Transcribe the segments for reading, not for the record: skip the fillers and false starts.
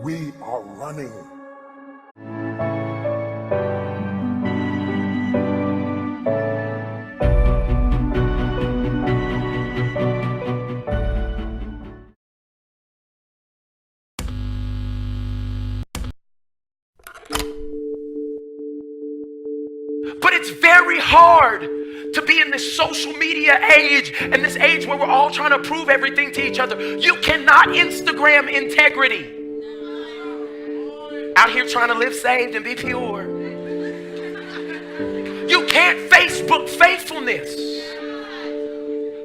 we are running. But it's very hard to be in this social media age and this age where we're all trying to prove everything to each other. You cannot Instagram integrity. Out here trying to live saved and be pure. You can't Facebook faithfulness.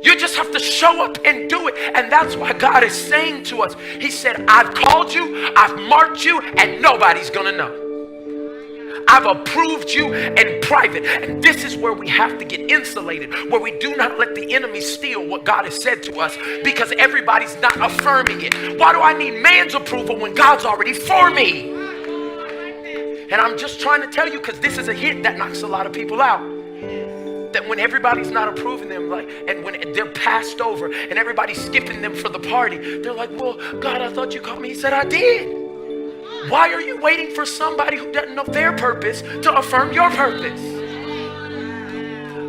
You just have to show up and do it. And that's why God is saying to us, he said, I've called you, I've marked you, and nobody's gonna know. I've approved you in private. And this is where we have to get insulated, where we do not let the enemy steal what God has said to us, because everybody's not affirming it. Why do I need man's approval when God's already for me? And I'm just trying to tell you, because this is a hit that knocks a lot of people out. That when everybody's not approving them, like, and when they're passed over and everybody's skipping them for the party, they're like, well, God, I thought you called me. He said, I did. Why are you waiting for somebody who doesn't know their purpose to affirm your purpose?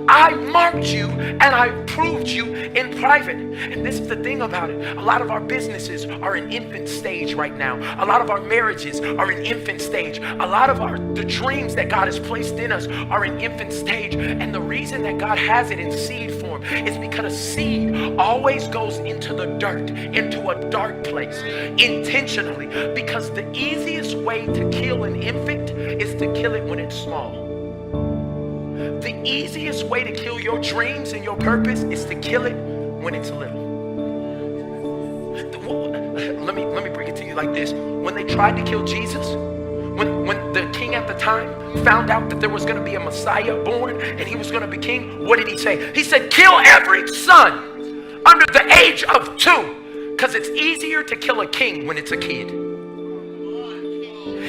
I marked you and I proved you in private. And this is the thing about it. A lot of our businesses are in infant stage right now. A lot of our marriages are in infant stage. A lot of the dreams that God has placed in us are in infant stage. And the reason that God has it in seed form is because a seed always goes into the dirt, into a dark place, intentionally. Because the easiest way to kill an infant is to kill it when it's small. The easiest way to kill your dreams and your purpose is to kill it when it's little. Let me bring it to you like this. When they tried to kill Jesus, when the king at the time found out that there was going to be a Messiah born and he was going to be king, what did he say? He said, kill every son under the age of 2, because it's easier to kill a king when it's a kid.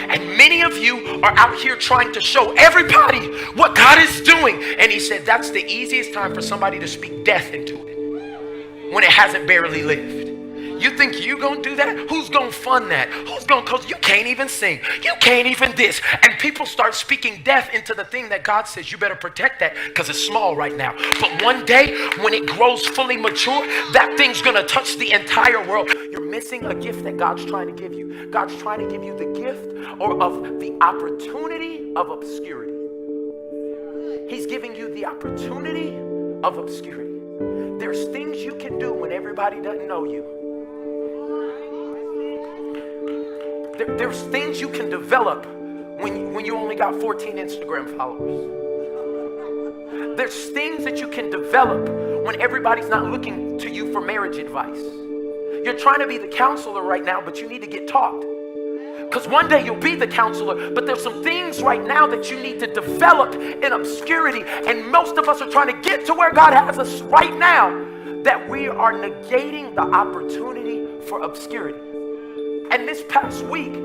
And many of you are out here trying to show everybody what God is doing. And he said that's the easiest time for somebody to speak death into it, when it hasn't barely lived. You think you gonna do that? Who's gonna fund that? Who's gonna cause? You can't even sing. You can't even this. And people start speaking death into the thing that God says you better protect that because it's small right now. But one day when it grows fully mature, that thing's gonna touch the entire world. You're missing a gift that God's trying to give you. God's trying to give you the gift of the opportunity of obscurity. He's giving you the opportunity of obscurity. There's things you can do when everybody doesn't know you. There's things you can develop when you only got 14 Instagram followers. There's things that you can develop when everybody's not looking to you for marriage advice. You're trying to be the counselor right now, but you need to get taught. Because one day you'll be the counselor, but there's some things right now that you need to develop in obscurity. And most of us are trying to get to where God has us right now, that we are negating the opportunity for obscurity. And this past week,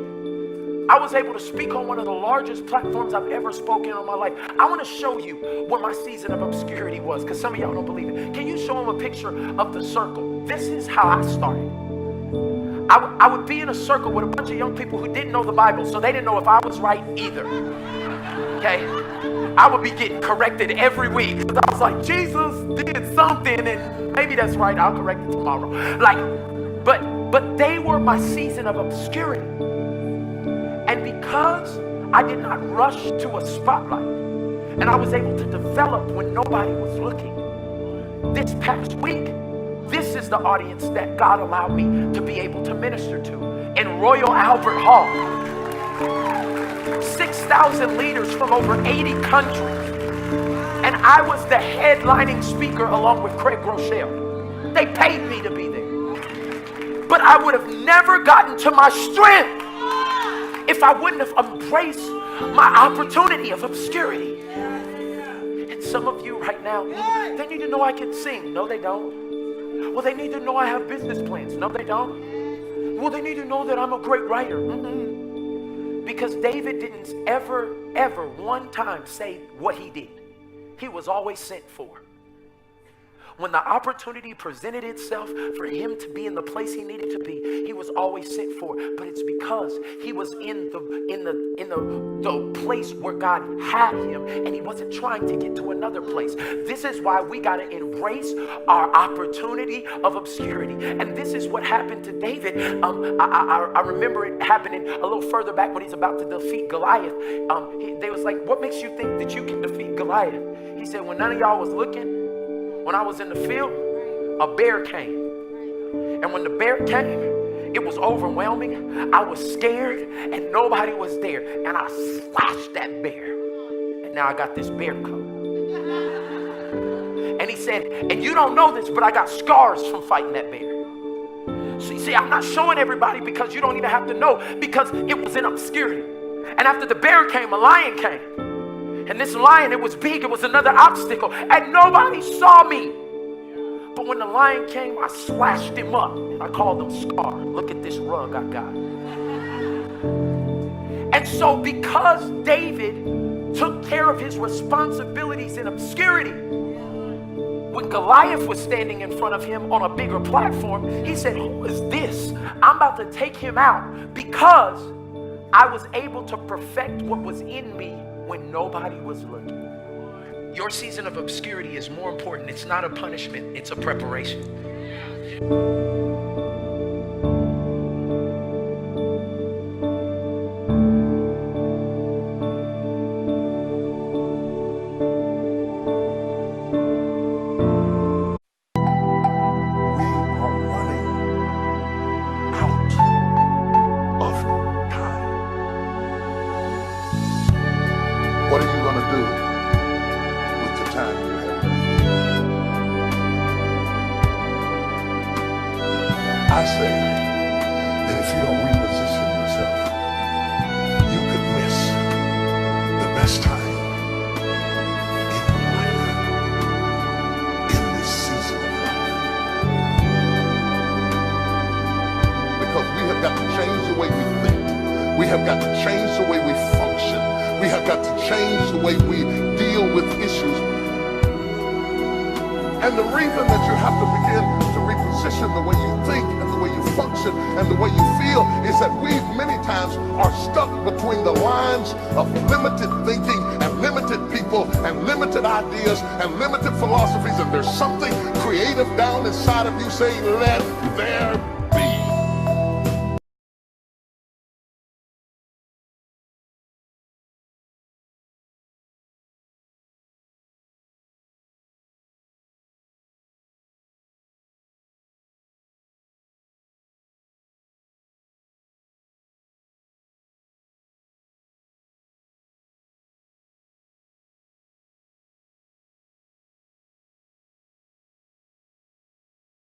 I was able to speak on one of the largest platforms I've ever spoken on in my life. I want to show you where my season of obscurity was, because some of y'all don't believe it. Can you show them a picture of the circle? This is how I started. I would be in a circle with a bunch of young people who didn't know the Bible, so they didn't know if I was right either. Okay? I would be getting corrected every week, because I was like, Jesus did something, and maybe that's right, I'll correct it tomorrow. But they were my season of obscurity. And because I did not rush to a spotlight, and I was able to develop when nobody was looking, this past week, this is the audience that God allowed me to be able to minister to in Royal Albert Hall. 6,000 leaders from over 80 countries. And I was the headlining speaker along with Craig Groeschel. They paid me to be there. But I would have never gotten to my strength if I wouldn't have embraced my opportunity of obscurity. And some of you right now, they need to know I can sing. No, they don't. Well, they need to know I have business plans. No, they don't. Well, they need to know that I'm a great writer. Because David didn't ever one time say what he did. He was always sent for. when the opportunity presented itself for him to be in the place he needed to be, he was always sent for. But it's because he was in the place where God had him, and he wasn't trying to get to another place. This is why we got to embrace our opportunity of obscurity. And this is what happened to David. I remember it happening a little further back when he's about to defeat Goliath. They was like, what makes you think that you can defeat Goliath? He said, when none of y'all was looking, when I was in the field, a bear came. And when the bear came, it was overwhelming. I was scared and nobody was there. And I slashed that bear. And now I got this bear coat. And he said, and you don't know this, but I got scars from fighting that bear. So you see, I'm not showing everybody because you don't even have to know, because it was in obscurity. And after the bear came, a lion came. And this lion, it was big, it was another obstacle. And nobody saw me. But when the lion came, I slashed him up. And I called him Scar. Look at this rug I got. And so because David took care of his responsibilities in obscurity, when Goliath was standing in front of him on a bigger platform, he said, who is this? I'm about to take him out, because I was able to perfect what was in me when nobody was looking. Your season of obscurity is more important. It's not a punishment, it's a preparation. What are you going to do with the time you have left? I say that if you don't reposition yourself, you could miss the best time in your life, in this season of life. Because we have got to change the way we think. We have got to change the way we function. We have got to change the way we deal with issues. And the reason that you have to begin to reposition the way you think and the way you function and the way you feel is that we many times are stuck between the lines of limited thinking and limited people and limited ideas and limited philosophies. And there's something creative down inside of you saying, let there